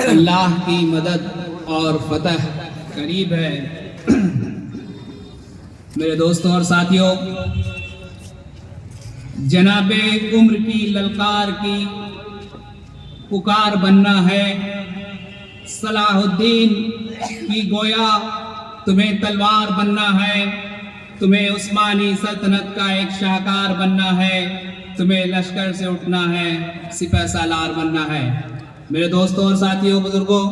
اللہ کی مدد اور فتح قریب ہے۔ میرے دوستوں اور ساتھیوں، جناب عمر کی للکار کی پکار بننا ہے، صلاح الدین کی گویا تمہیں تلوار بننا ہے، تمہیں عثمانی سلطنت کا ایک شاہکار بننا ہے، تمہیں لشکر سے اٹھنا ہے، سپہ سالار بننا ہے۔ میرے دوستوں اور ساتھیوں، بزرگوں،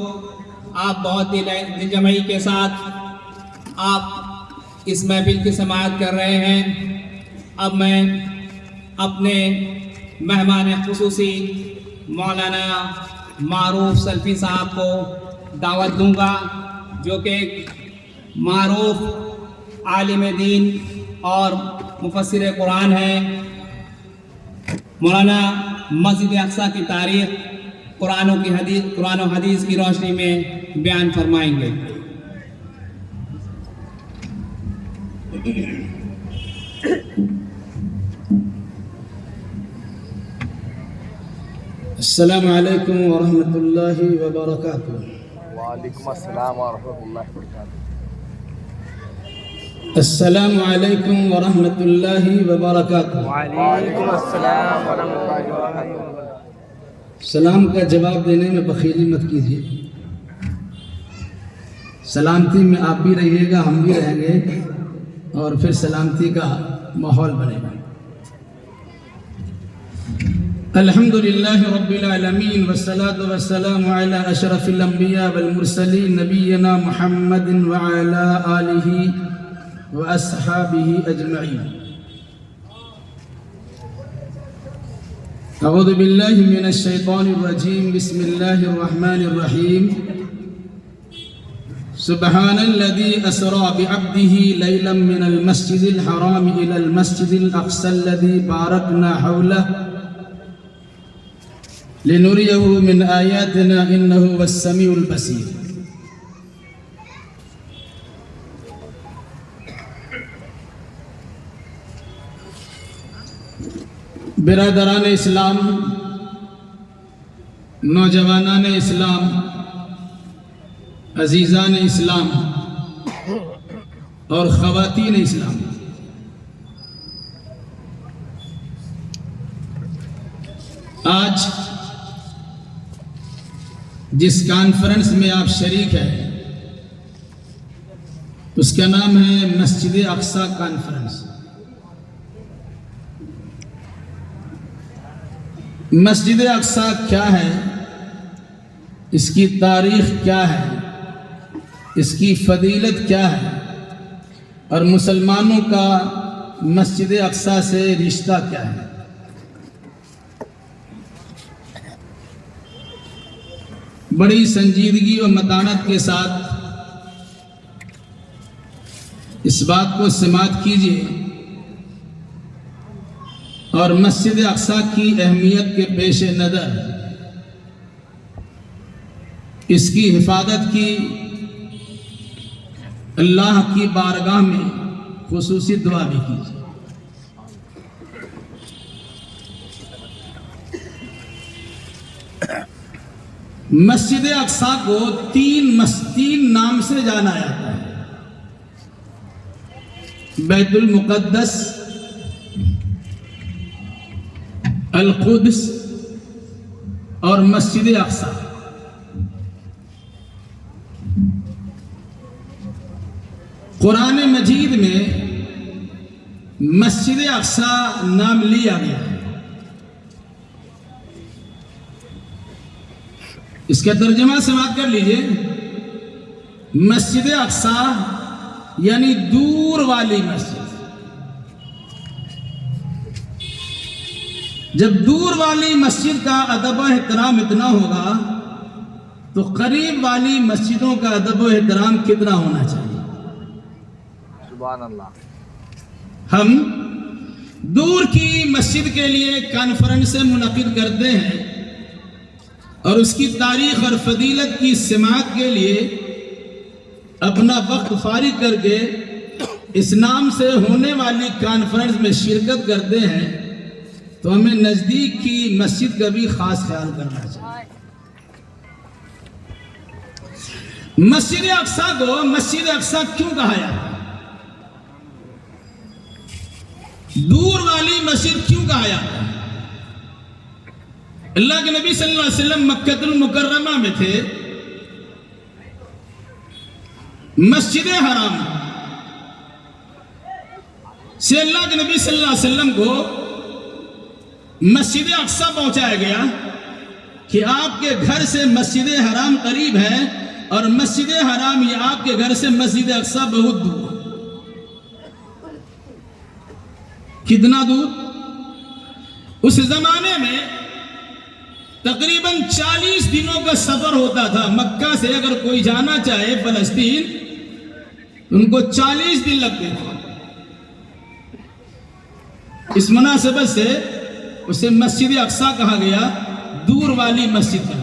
آپ بہت ہی دل جمعی کے ساتھ آپ اس محفل کی سماعت کر رہے ہیں۔ اب میں اپنے مہمان خصوصی مولانا معروف سلفی صاحب کو دعوت دوں گا، جو کہ ایک معروف عالم دین اور مفسر قرآن ہے۔ مولانا مسجد اقصیٰ کی تاریخ قرآن و حدیث کی روشنی میں بیان فرمائیں گے۔ السلام علیکم ورحمۃ اللہ وبرکاتہ۔ وعلیکم السلام ورحمۃ اللہ وبرکاتہ۔ السلام علیکم ورحمۃ اللہ وبرکاتہ۔ وعلیکم السلام ورحمۃ اللہ وبرکاتہ۔ سلام کا جواب دینے میں بخیلی مت کیجیے، سلامتی میں آپ بھی رہیے گا، ہم بھی رہیں گے، اور پھر سلامتی کا ماحول بنے گا۔ الحمد للہ رب العالمین والصلاة والسلام علی اشرف الانبیاء والمرسلین نبینا محمد وعلی آلہ واصحابہ اجمعین۔ اعوذ باللہ من الشیطان الرجیم، بسم اللہ الرحمن الرحیم۔ سبحان الذي أسرى بعبده ليلا من المسجد الحرام إلى المسجد الأقصى الذي باركنا حوله لنريه من آياتنا إنه هو السميع البصير۔ برادران اسلام، نوجوانان اسلام، عزیزان اسلام اور خواتین اسلام، آج جس کانفرنس میں آپ شریک ہیں اس کا نام ہے مسجد اقصیٰ کانفرنس۔ مسجد اقصیٰ کیا ہے، اس کی تاریخ کیا ہے، اس کی فضیلت کیا ہے، اور مسلمانوں کا مسجد اقصیٰ سے رشتہ کیا ہے؟ بڑی سنجیدگی و متانت کے ساتھ اس بات کو سماعت کیجیے اور مسجد اقصیٰ کی اہمیت کے پیش نظر اس کی حفاظت کی اللہ کی بارگاہ میں خصوصی دعا بھی کیجیے۔ مسجد اقصیٰ کو تین نام سے جانا جاتا ہے: بیت المقدس، القدس اور مسجد اقصیٰ۔ قرآن مجید میں مسجد اقصیٰ نام لیا گیا ہے۔ اس کا ترجمہ سماعت کر لیجئے۔ مسجد اقصیٰ یعنی دور والی مسجد۔ جب دور والی مسجد کا ادب و احترام اتنا ہوگا تو قریب والی مسجدوں کا ادب و احترام کتنا ہونا چاہیے؟ سبحان اللہ۔ ہم دور کی مسجد کے لیے کانفرنس منعقد کرتے ہیں اور اس کی تاریخ اور فضیلت کی سماعت کے لیے اپنا وقت فارغ کر کے اس نام سے ہونے والی کانفرنس میں شرکت کرتے ہیں، تو ہمیں نزدیک کی مسجد کا بھی خاص خیال کرنا چاہیے۔ مسجد اقصی کو مسجد اقصی کیوں کہا جاتا ہے؟ دور والی مسجد کیوں کہا جاتا ہے؟ اللہ کے نبی صلی اللہ علیہ وسلم مکہ المکرمہ میں تھے، مسجد حرام سے اللہ کے نبی صلی اللہ علیہ وسلم کو مسجد اقصی پہنچایا گیا کہ آپ کے گھر سے مسجد حرام قریب ہے اور مسجد حرام یہ آپ کے گھر سے مسجد اقصی بہت دور۔ کتنا دور؟ اس زمانے میں تقریباً 40 دنوں کا سفر ہوتا تھا۔ مکہ سے اگر کوئی جانا چاہے فلسطین، ان کو 40 دن لگتے تھے۔ اس مناسبت سے اسے مسجد اقصی کہا گیا، دور والی مسجد کا۔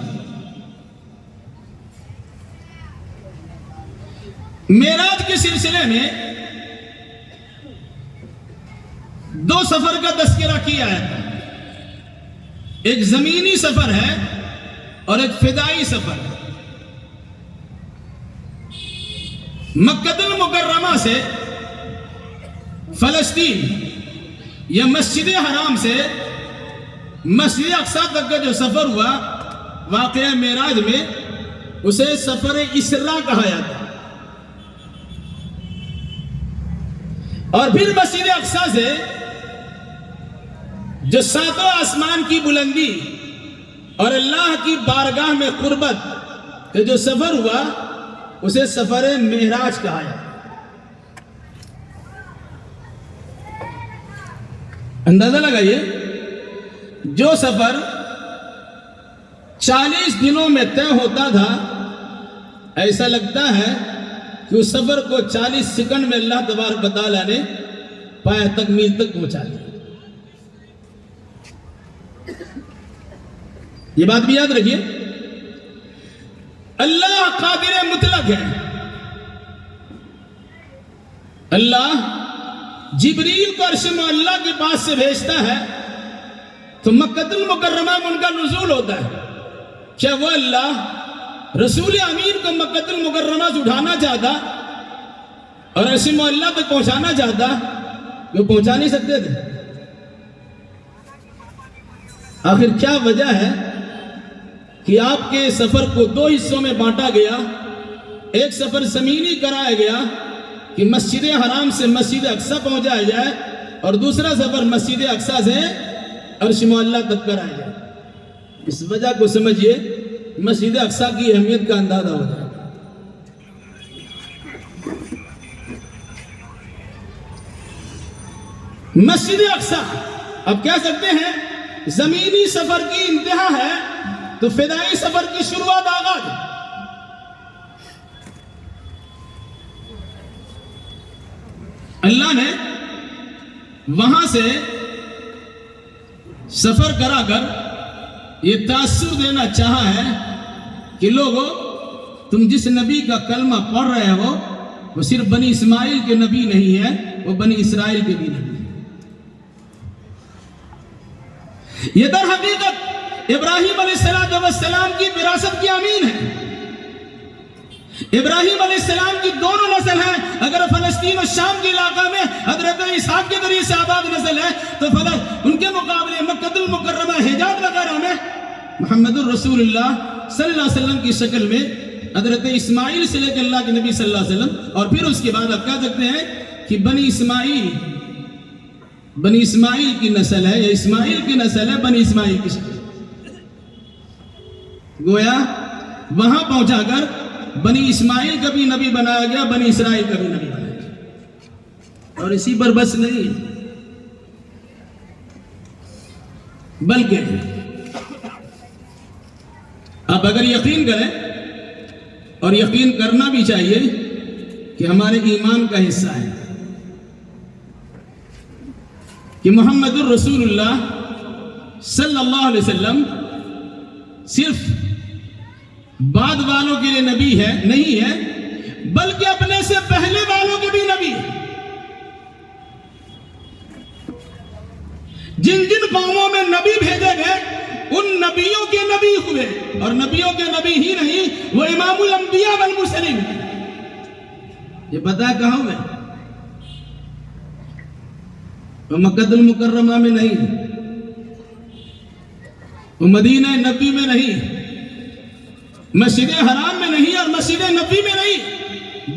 معراج کے سلسلے میں 2 سفر کا تذکرہ کیا ہے، ایک زمینی سفر ہے اور ایک فضائی سفر ہے۔ مکہ المکرمہ سے فلسطین یا مسجد حرام سے مسجد اقصی تک کا جو سفر ہوا واقعہ معراج میں، اسے سفر اسراء کہا جاتا ہے۔ اور پھر مسجد اقصی سے جو 7 آسمان کی بلندی اور اللہ کی بارگاہ میں قربت کا جو سفر ہوا، اسے سفر معراج کہا جاتا ہے۔ اندازہ لگائیے، جو سفر 40 دنوں میں طے ہوتا تھا، ایسا لگتا ہے کہ اس سفر کو 40 سیکنڈ میں اللہ تبارک و تعالیٰ نے پایہ تکمیل تک پہنچا دیا۔ یہ بات بھی یاد رکھیے، اللہ قادر مطلق ہے۔ اللہ جبریل کو عرش معلیٰ کے پاس سے بھیجتا ہے تو مکہ المکرمہ میں ان کا نزول ہوتا ہے۔ کیا وہ اللہ رسول امین کو مکہ المکرمہ سے اٹھانا چاہتا اور عرش معلیٰ تک پہنچانا چاہتا؟ وہ پہنچا نہیں سکتے تھے۔ آخر کیا وجہ ہے کہ آپ کے سفر کو 2 حصوں میں بانٹا گیا؟ ایک سفر زمینی کرایا گیا کہ مسجد حرام سے مسجد اقصی پہنچایا جائے، اور دوسرا سفر مسجد اقصی سے عرش معلیٰ تک کرایا جائے۔ اس وجہ کو سمجھیے، مسجد اقصی کی اہمیت کا اندازہ ہو جائے۔ مسجد اقصی اب کہہ سکتے ہیں زمینی سفر کی انتہا ہے تو فضائی سفر کی شروعات آغاز ہے۔ اللہ نے وہاں سے سفر کرا کر یہ تاثر دینا چاہا ہے کہ لوگوں، تم جس نبی کا کلمہ پڑھ رہے ہو وہ صرف بنی اسماعیل کے نبی نہیں ہے، وہ بنی اسرائیل کے بھی نبی ہے۔ یہ در حقیقت ابراہیم علیہ السلام کی وراثت کی امین ہے۔ ابراہیم علیہ السلام کی دونوں نسل ہیں۔ اگر فلسطین اور شام کے علاقہ میں حضرت اسحاق کے ذریعے سے آباد نسل ہے تو ان کے مقابلے مکہ المکرمہ حجاز وغیرہ میں محمد الرسول اللہ صلی اللہ علیہ وسلم کی شکل میں حضرت اسماعیل سے لے کے اللہ کے نبی صلی اللہ علیہ وسلم، اور پھر اس کے بعد آپ کہہ سکتے ہیں کہ بنی اسماعیل کی نسل ہے، یا اسماعیل کی نسل ہے بنی اسماعیل کی شکل۔ گویا وہاں پہنچا کر بنی اسماعیل کا بھی نبی بنایا گیا، بنی اسرائیل کا بھی نبی بنایا گیا۔ اور اسی پر بس نہیں، بلکہ آپ اگر یقین کریں، اور یقین کرنا بھی چاہیے کہ ہمارے ایمان کا حصہ ہے کہ محمد الرسول اللہ صلی اللہ علیہ وسلم صرف بعد والوں کے لیے نبی ہے نہیں ہے، بلکہ اپنے سے پہلے والوں کے بھی نبی ہے۔ جن جن قوموں میں نبی بھیجے گئے ان نبیوں کے نبی ہوئے، اور نبیوں کے نبی ہی نہیں، وہ امام الانبیاء والمرسلین۔ یہ پتہ ہے کہاں ہوئے؟ وہ مکہ المکرمہ میں نہیں، وہ مدینہ نبی میں نہیں، مسجد حرام میں نہیں، اور مسجد نبی میں نہیں،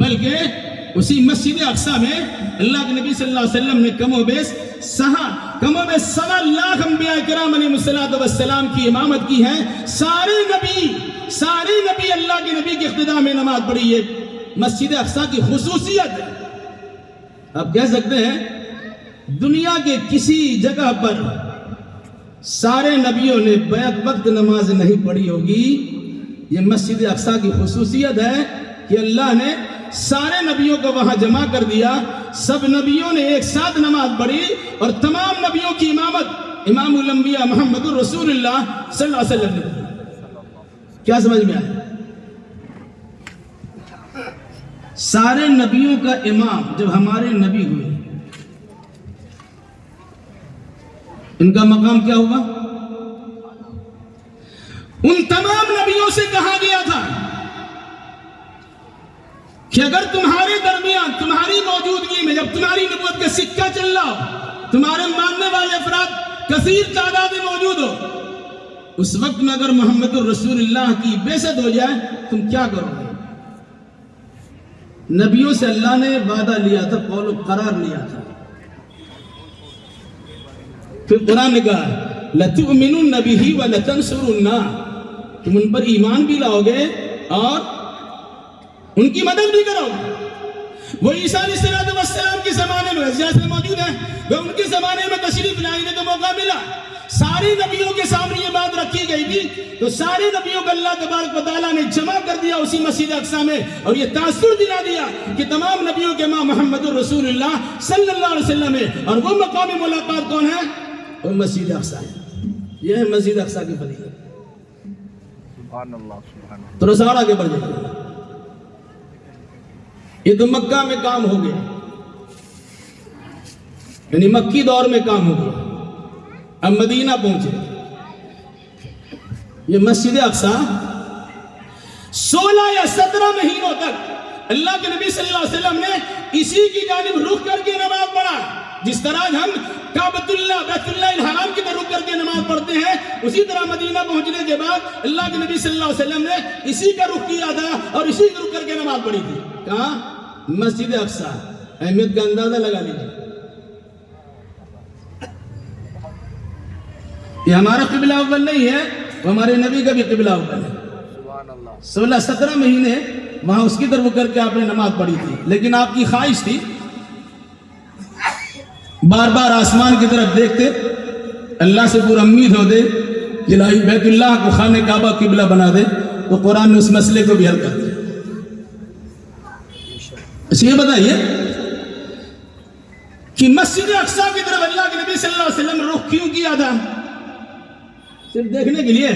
بلکہ اسی مسجد اقصی میں اللہ کے نبی صلی اللہ علیہ وسلم نے کم و بیش 1.25 لاکھ انبیاء کرام علیہ السلام کی امامت کی ہے۔ سارے نبی اللہ کے نبی کے اقتداء میں نماز پڑھی ہے۔ مسجد اقصی کی خصوصیت ہے، آپ کہہ سکتے ہیں دنیا کے کسی جگہ پر سارے نبیوں نے بیک وقت نماز نہیں پڑھی ہوگی۔ یہ مسجد اقصی کی خصوصیت ہے کہ اللہ نے سارے نبیوں کو وہاں جمع کر دیا، سب نبیوں نے ایک ساتھ نماز پڑھی، اور تمام نبیوں کی امامت امام الانبیاء محمد الرسول اللہ صلی اللہ علیہ وسلم نے۔ کیا سمجھ میں آیا؟ سارے نبیوں کا امام جب ہمارے نبی ہوئے، ان کا مقام کیا ہوا؟ ان تمام نبیوں سے کہا گیا تھا کہ اگر تمہارے درمیان تمہاری موجودگی میں، جب تمہاری نبوت کا سکہ چل رہا ہو، تمہارے ماننے والے افراد کثیر تعداد میں موجود ہو، اس وقت میں اگر محمد الرسول اللہ کی بعثت ہو جائے تم کیا کرو گے؟ نبیوں سے اللہ نے وعدہ لیا تھا، قول و قرار لیا تھا۔ پھر قرآن نے کہا لَتُؤْمِنُنَّ بِهِ وَلَتَنْصُرُنَّهُ، تم ان پر ایمان بھی لاؤ گے اور ان کی مدد بھی کرو گے۔ وہ عیسیٰ علیہ السلام کے زمانے میں سے موجود ہیں، وہ ان کے زمانے میں تشریف لانے کا موقع ملا، سارے نبیوں کے سامنے یہ بات رکھی گئی تھی، تو سارے نبیوں کو اللہ تبارک و تعالیٰ نے جمع کر دیا اسی مسجد اقصی میں، اور یہ تاثر دلا دیا کہ تمام نبیوں کے امام محمد الرسول اللہ صلی اللہ علیہ وسلم ہے، اور وہ مقام ملاقات کون ہے؟ وہ مسجد اقصی ہے۔ یہ ہے مسجد اقصی کی فضیلت۔ سبحان اللہ، سبحان اللہ۔ تو رسول آگے بڑھ جائے، یہ تو مکہ میں کام ہو گیا، یعنی مکی دور میں کام ہو گیا۔ اب مدینہ پہنچے، یہ مسجد اقصی 16 یا 17 مہینوں تک اللہ کے نبی صلی اللہ علیہ وسلم نے اسی کی جانب رخ کر کے نماز پڑھا۔ جس طرح ہم کعبۃ اللہ بیت اللہ الحرام کی طرف رخ کر کے نماز پڑھتے ہیں، اسی طرح مدینہ پہنچنے کے بعد اللہ کے نبی صلی اللہ علیہ وسلم نے اسی کا رخ کیا تھا اور اسی کا رخ کر کے نماز پڑھی تھی۔ کہاں؟ مسجد اقصی۔ اہمیت کا اندازہ لگا لیجیے۔ یہ ہمارا قبلہ اول نہیں ہے، وہ ہمارے نبی کا بھی قبلہ اول ہے۔ سبحان اللہ۔ 16-17 مہینے وہاں اس کی طرف کر کے آپ نے نماز پڑھی تھی، لیکن آپ کی خواہش تھی بار بار آسمان کی طرف دیکھتے، اللہ سے پورا امید ہوتے کہ الہی بیت اللہ کو خانہ کعبہ قبلہ بنا دے، تو قرآن نے اس مسئلے کو بھی حل کر دیا۔ اچھا یہ بتائیے کہ مسجد اقصی کی طرف اللہ کے نبی صلی اللہ علیہ وسلم نے رخ کیوں کیا تھا؟ صرف دیکھنے کے لیے؟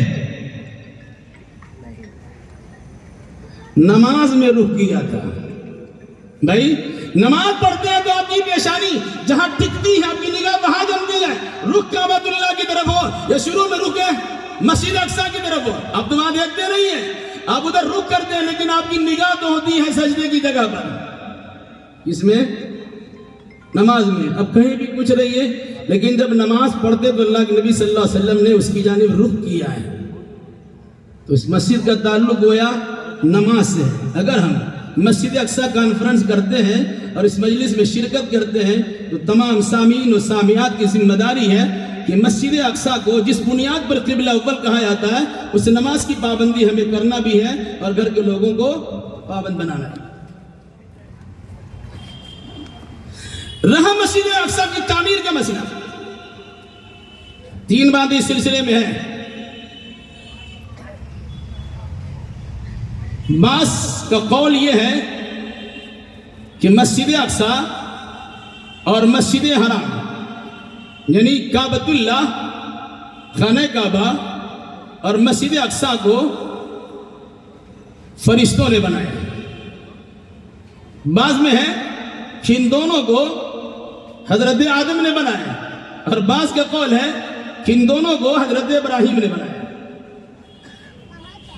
نماز میں رخ کیا تھا۔ بھائی نماز پڑھتے ہیں تو آپ کی پیشانی جہاں ٹکتی ہے، آپ کی نگاہ وہاں جمتی ہے، رخ کعبۃ اللہ کی طرف ہو یا شروع میں رخ ہے مسجد اقصی کی طرف ہو، آپ تو وہاں دیکھتے نہیں ہیں، آپ ادھر رخ کرتے ہیں، لیکن آپ کی نگاہ تو ہوتی ہے سجدے کی جگہ پر۔ اس میں نماز میں اب کہیں بھی کچھ رہیے، لیکن جب نماز پڑھتے تو اللہ کے نبی صلی اللہ علیہ وسلم نے اس کی جانب رخ کیا ہے، تو اس مسجد کا تعلق گویا نماز سے۔ اگر ہم مسجد اقصی کانفرنس کرتے ہیں اور اس مجلس میں شرکت کرتے ہیں تو تمام سامعین و سامعات کی ذمہ داری ہے کہ مسجد اقصی کو جس بنیاد پر قبلہ اول کہا جاتا ہے اس نماز کی پابندی ہمیں کرنا بھی ہے اور گھر کے لوگوں کو پابند بنانا ہے۔ رہا مسجد اقصی کی تعمیر کا مسئلہ، 3 باتیں اس سلسلے میں ہیں۔ بعض کا قول یہ ہے کہ مسجد اقصی اور مسجد حرام یعنی کعبۃ اللہ خانہ کعبہ اور مسجد اقصی کو فرشتوں نے بنایا۔ بعض میں ہے کہ ان دونوں کو حضرت آدم نے بنایا، اور بعض کا قول ہے کہ ان دونوں کو حضرت ابراہیم نے بنایا۔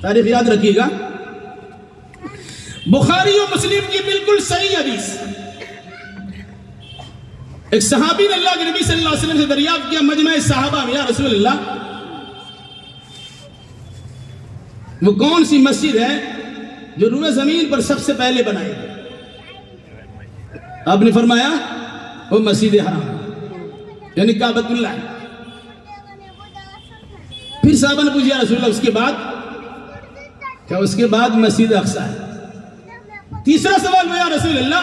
تاریخ یاد رکھیے گا، بخاری و مسلم کی بالکل صحیح حدیث، ایک صحابی نے اللہ کے نبی صلی اللہ علیہ وسلم سے دریافت کیا مجمع صحابہ میں، یا رسول اللہ وہ کون سی مسجد ہے جو روئے زمین پر سب سے پہلے بنائی گئی؟ آپ نے فرمایا وہ مسجد حرام یعنی کعبۃ اللہ۔ پھر صحابہ نے پوچھا، یا رسول اللہ اس کے بعد؟ کیا اس کے بعد مسجد اقصی ہے؟ تیسرا سوال ہوا، یا رسول اللہ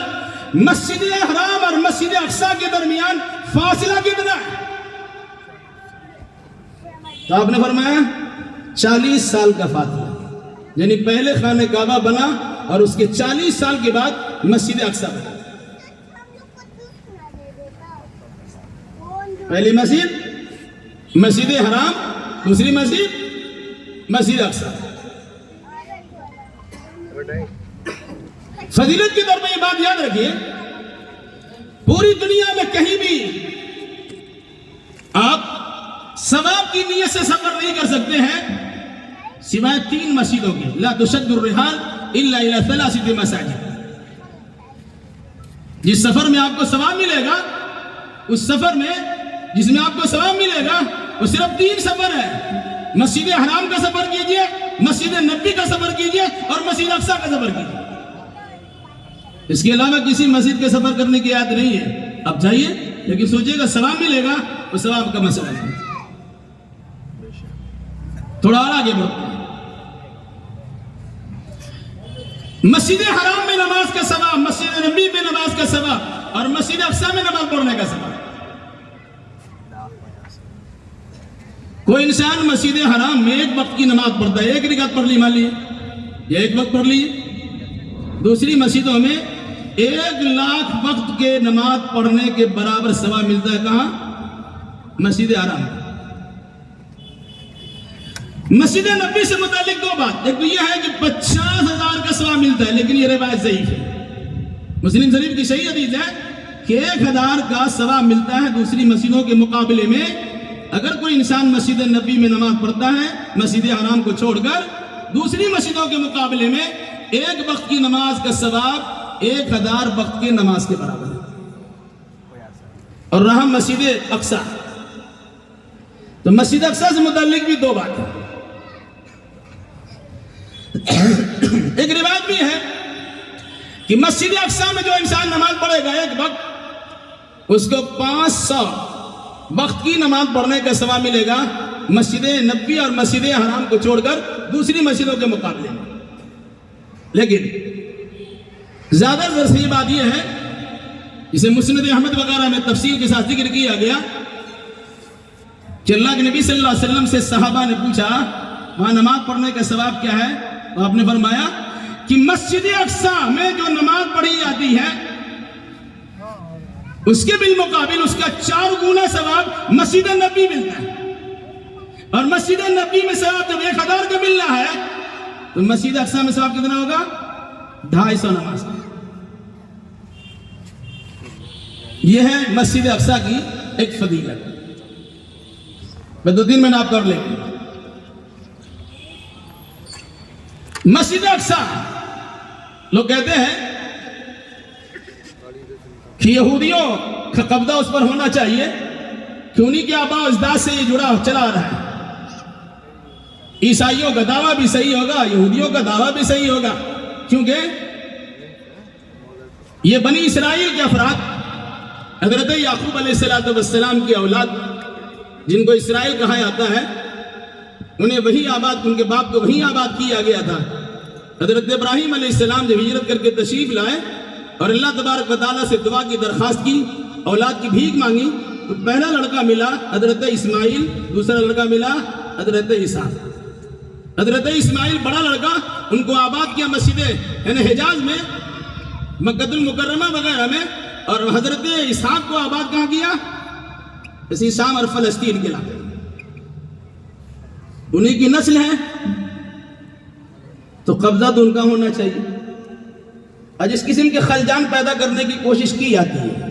مسجد حرام اور مسجد اقصی کے درمیان فاصلہ کتنا ہے؟ تو آپ نے فرمایا 40 سال کا فاصلہ، یعنی پہلے خانہ کعبہ بنا اور اس کے 40 سال کے بعد مسجد اقصی بنا۔ پہلی مسجد مسجد حرام، دوسری مسجد مسجد اقصی۔ فضیلت کے طور پہ یہ بات یاد رکھیے، پوری دنیا میں کہیں بھی آپ ثواب کی نیت سے سفر نہیں کر سکتے ہیں سوائے 3 مسجدوں کے، لا تشد الرحال الا الى 3 مساجد۔ جس سفر میں آپ کو ثواب ملے گا، اس سفر میں جس میں آپ کو ثواب ملے گا وہ صرف 3 سفر ہے، مسجد حرام کا سفر کیجئے، مسجد نبی کا سفر کیجئے اور مسجد اقصی کا سفر کیجئے۔ اس کے علاوہ کسی مسجد کے سفر کرنے کی عادت نہیں ہے، اب جائیے لیکن سوچئے گا ثواب ملے گا، وہ ثواب کا مسئلہ ہے۔ تھوڑا اور آگے بڑھتے ہیں، مسجد حرام میں نماز کا ثواب، مسجد نبی میں نماز کا ثواب اور مسجد اقصی میں نماز پڑھنے کا ثواب۔ کوئی انسان مسجد حرام میں 1 وقت کی نماز پڑھتا ہے، 1 رکعت پڑھ لی مان لیے یا 1 وقت پڑھ لی، دوسری مسجدوں میں 1,00,000 وقت کے نماز پڑھنے کے برابر ثواب ملتا ہے۔ کہاں؟ مسجد حرام۔ مسجد نبی سے متعلق 2 بات، ایک تو یہ ہے کہ 50,000 کا ثواب ملتا ہے، لیکن یہ روایت ضعیف ہے۔ مسلم شریف کی صحیح حدیث ہے کہ 1,000 کا ثواب ملتا ہے دوسری مسجدوں کے مقابلے میں اگر کوئی انسان مسجد نبی میں نماز پڑھتا ہے مسجد حرام کو چھوڑ کر، دوسری مسجدوں کے مقابلے میں 1 وقت کی نماز کا ثواب 1,000 وقت کی نماز کے برابر ہے۔ اور رہا مسجد اقصی، تو مسجد اقصی سے متعلق بھی 2 بات ہے۔ ایک روایت بھی ہے کہ مسجد اقصی میں جو انسان نماز پڑھے گا 1 وقت، اس کو 500 وقت کی نماز پڑھنے کا ثواب ملے گا مسجد نبی اور مسجد حرام کو چھوڑ کر دوسری مسجدوں کے مقابلے میں۔ لیکن زیادہ صحیح بات یہ ہے، جسے مسند احمد وغیرہ میں تفصیل کے ساتھ ذکر کیا گیا کہ اللہ کے نبی صلی اللہ علیہ وسلم سے صحابہ نے پوچھا وہاں نماز پڑھنے کا ثواب کیا ہے، تو آپ نے فرمایا کہ مسجد اقصی میں جو نماز پڑھی جاتی ہے اس کے بالمقابل اس کا 4 گنا ثواب مسجد نبی ملتا ہے، اور مسجد نبی میں ثواب جب 1,000 کا مل رہا ہے تو مسجد اقصی میں ثواب کتنا ہوگا؟ 250 نماز۔ یہ ہے مسجد اقصی کی ایک فضیلت، میں 2-3 منٹ آپ کر لیں۔ مسجد اقصی لوگ کہتے ہیں کہ یہودیوں کا قبضہ اس پر ہونا چاہیے کہ انہی کے آباء و اجداد سے یہ جڑا چلا رہا ہے۔ عیسائیوں کا دعویٰ بھی صحیح ہوگا، یہودیوں کا دعویٰ بھی صحیح ہوگا، کیونکہ یہ بنی اسرائیل کے افراد حضرت یعقوب علیہ السلام کی اولاد جن کو اسرائیل کہا جاتا ہے، انہیں وہی آباد، ان کے باپ کو وہی آباد کیا گیا تھا۔ حضرت ابراہیم علیہ السلام جب ہجرت کر کے تشریف لائے اور اللہ تبارک و تعالیٰ سے دعا کی درخواست کی، اولاد کی بھیک مانگی، تو پہلا لڑکا ملا حضرت اسماعیل، دوسرا لڑکا ملا حضرت عیسیٰ۔ حضرت اسماعیل بڑا لڑکا، ان کو آباد کیا مسجد یعنی حجاز میں، مکہ المکرمہ وغیرہ میں، اور حضرت اسحاق کو آباد کہاں کیا؟ اسی شام اور فلسطین کے علاقے، انہی کی نسل ہے تو قبضہ تو ان کا ہونا چاہیے۔ اور جس قسم کے خلجان پیدا کرنے کی کوشش کی جاتی ہے،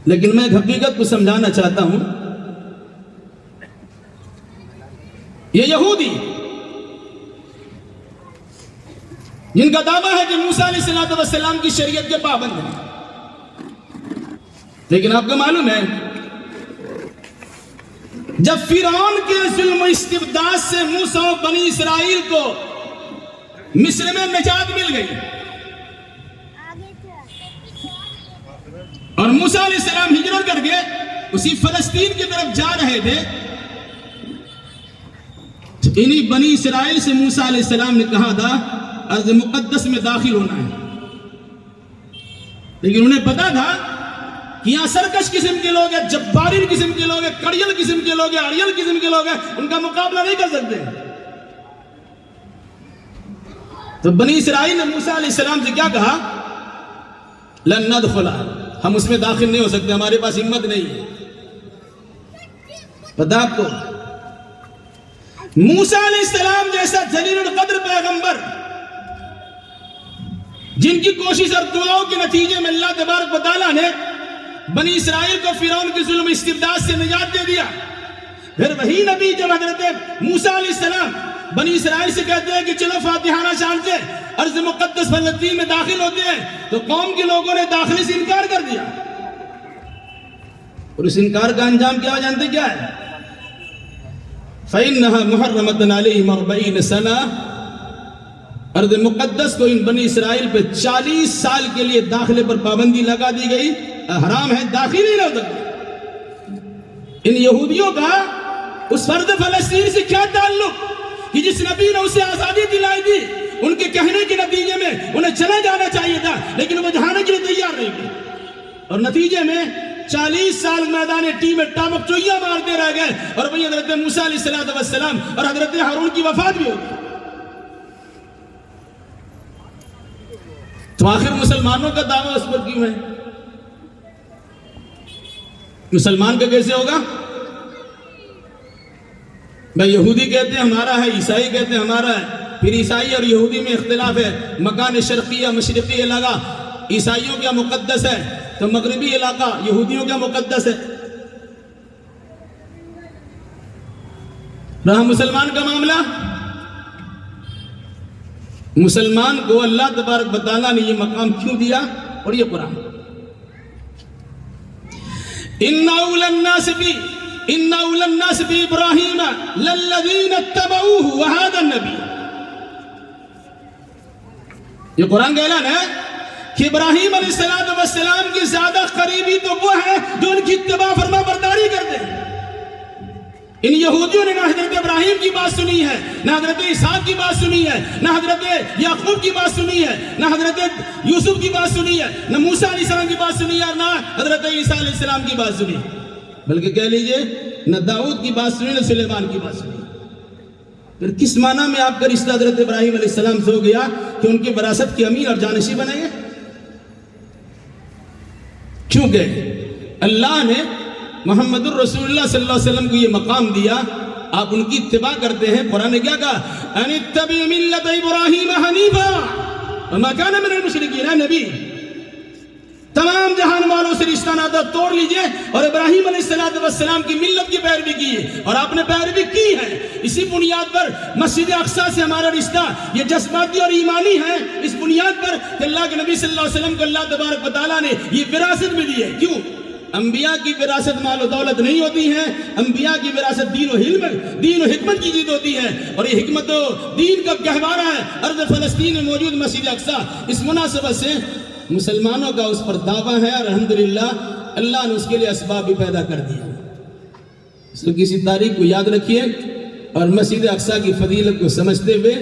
لیکن میں ایک حقیقت کو سمجھانا چاہتا ہوں، یہ یہودی جن کا دعویٰ ہے کہ موسیٰ علیہ السلام کی شریعت کے پابند ہیں. لیکن آپ کو معلوم ہے جب فرعون کے ظلم و استبداد سے موسیٰ و بنی اسرائیل کو مصر میں نجات مل گئی اور موسیٰ علیہ السلام ہجرت کر کے اسی فلسطین کی طرف جا رہے تھے، انہی بنی اسرائیل سے موسیٰ علیہ السلام نے کہا تھا ارض مقدس میں داخل ہونا ہے، لیکن انہیں پتا تھا کہ یہاں سرکش قسم کے لوگ ہیں، جبارین قسم کے لوگ ہیں، کڑیل قسم کے لوگ ہیں، اڑیل قسم کے لوگ ہیں، ان کا مقابلہ نہیں کر سکتے. تو بنی اسرائیل نے موسیٰ علیہ السلام سے کیا کہا؟ لن ندخلا، ہم اس میں داخل نہیں ہو سکتے، ہمارے پاس ہمت نہیں ہے. پتہ آپ کو موسیٰ علیہ السلام جیسا جلیل القدر پیغمبر جن کی کوشش اور دعاؤں کے نتیجے میں اللہ تبارک و تعالیٰ نے بنی اسرائیل کو فرعون کے ظلم استبداد سے نجات دے دیا، پھر وہی نبی جب حضرت موسیٰ علیہ السلام بنی اسرائیل سے کہتے ہیں کہ چلو فاتحانہ شان سے ارض مقدس فلسطین میں داخل ہوتے ہیں، تو قوم کے لوگوں نے داخلے سے انکار کر دیا. اور اس انکار کا انجام کیا جانتے کیا ہے؟ فَإِنَّهَا مُحَرَّمَةً عَلَيْهِمْ 40 سَنَةً، ارض مقدس کو ان بنی اسرائیل پہ 40 سال کے لیے داخلے پر پابندی لگا دی گئی، حرام ہے، داخل ہی نہ ہو سکتے. ان یہودیوں کا اس فرد فلسطین سے کیا تعلق کہ جس نبی نے اسے آزادی دلائی تھی، ان کے کہنے کے نتیجے میں انہیں چلے جانا چاہیے تھا، لیکن وہ جانے کے لیے تیار نہیں ہوئے، اور نتیجے میں 40 سال میدان ٹی میں ٹامک چوئیاں مارتے رہ گئے، اور وہی حضرت موسیٰ علیہ السلام اور حضرت ہارون کی وفات بھی ہو گئی. تو آخر مسلمانوں کا دعویٰ اس پر کیوں ہے؟ مسلمان کا کیسے ہوگا؟ بھائی یہودی کہتے ہیں ہمارا ہے، عیسائی کہتے ہیں ہمارا ہے، پھر عیسائی اور یہودی میں اختلاف ہے. مکان شرقی یا مشرقی علاقہ عیسائیوں کا مقدس ہے، تو مغربی علاقہ یہودیوں کا مقدس ہے. رہا مسلمان کا معاملہ، مسلمان کو اللہ تبارک و تعالیٰ نے یہ مقام کیوں دیا؟ اور یہ قرآن ان اول الناس بابراہیم للذین اتبعوہ وہذا النبی. یہ قرآن کا اعلان ہے کہ ابراہیم علیہ السلام کی زیادہ قریبی تو وہ ہے جو ان کی اتباع فرما برداری کرتے ہیں. ان یہودیوں نے نہ حضرت ابراہیم کی بات سنی ہے، نہ حضرت اسحاق کی بات سنی ہے، نہ حضرت یعقوب کی بات سنی ہے، نہ حضرت یوسف کی بات سنی ہے، نہ موسیٰ علیہ السلام کی بات سنی ہے، اور نہ حضرت عیسیٰ علیہ السلام کی بات سنی، بلکہ کہہ لیجئے نہ داؤد کی بات سنی، نہ سلیمان کی بات سنی. پھر کس معنی میں آپ کا رشتہ حضرت ابراہیم علیہ السلام سے ہو گیا کہ ان کی وراثت کے امیر اور جانشین بنے گے؟ کیونکہ اللہ نے محمد الرسول اللہ صلی اللہ علیہ وسلم کو یہ مقام دیا، آپ ان کی اتباع کرتے ہیں. قرآن نے کیا کہا؟ ان اتبع ملت ابراہیم حنیفا وما کان من المشرکین. اے نبی، تمام جہان والوں سے رشتہ ناطہ توڑ لیجئے اور ابراہیم علیہ السلام کی ملت کی پیروی کیجئے، اور آپ نے پیروی کی ہے. اسی بنیاد پر مسجد اقصیٰ سے ہمارا رشتہ یہ جذباتی اور ایمانی ہے، اس بنیاد پر کہ اللہ کے نبی صلی اللہ علیہ وسلم کو اللہ تبارک و تعالیٰ نے یہ وراثت بھی دی ہے. کیوں؟ انبیاء کی وراثت مال و دولت نہیں ہوتی ہے، انبیاء کی وراثت دین و حکمت کی چیز ہوتی ہے، اور یہ حکمت و دین کا گہوارہ ہے ارض فلسطین میں موجود مسجد اقصیٰ. اس مناسبت سے مسلمانوں کا اس پر دعویٰ ہے، اور الحمدللہ اللہ نے اس کے لیے اسباب بھی پیدا کر دیا. اس لیے کسی تاریخ کو یاد رکھیے اور مسجد اقصیٰ کی فضیلت کو سمجھتے ہوئے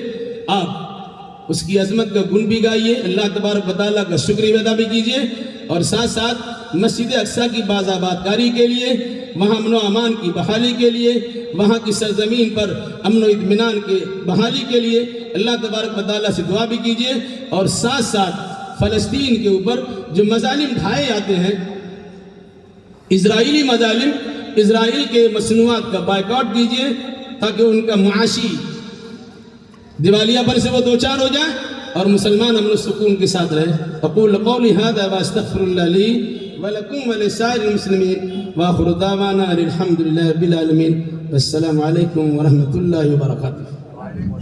آپ اس کی عظمت کا گن بھی گائیے، اللہ تبارک و تعالیٰ کا شکر ادا بھی کیجیے، اور ساتھ ساتھ مسجد اقصیٰ کی باز آباد کاری کے لیے، وہاں امن و امان کی بحالی کے لیے، وہاں کی سرزمین پر امن و اطمینان کے بحالی کے لیے اللہ تبارک و تعالیٰ سے دعا بھی کیجیے. اور ساتھ ساتھ فلسطین کے اوپر جو مظالم ڈھائے جاتے ہیں، اسرائیلی مظالم، اسرائیل کے مصنوعات کا بائیکاٹ کیجیے تاکہ ان کا معاشی دیوالیہ پن سے وہ دوچار ہو جائے اور مسلمان امن و سکون کے ساتھ رہے. اقول قولی ھذا واستغفر اللہ لی ولکم ولسائر المسلمین وآخر دعوانا الحمد للہ رب العالمین. السلام علیکم ورحمۃ اللہ وبرکاتہ.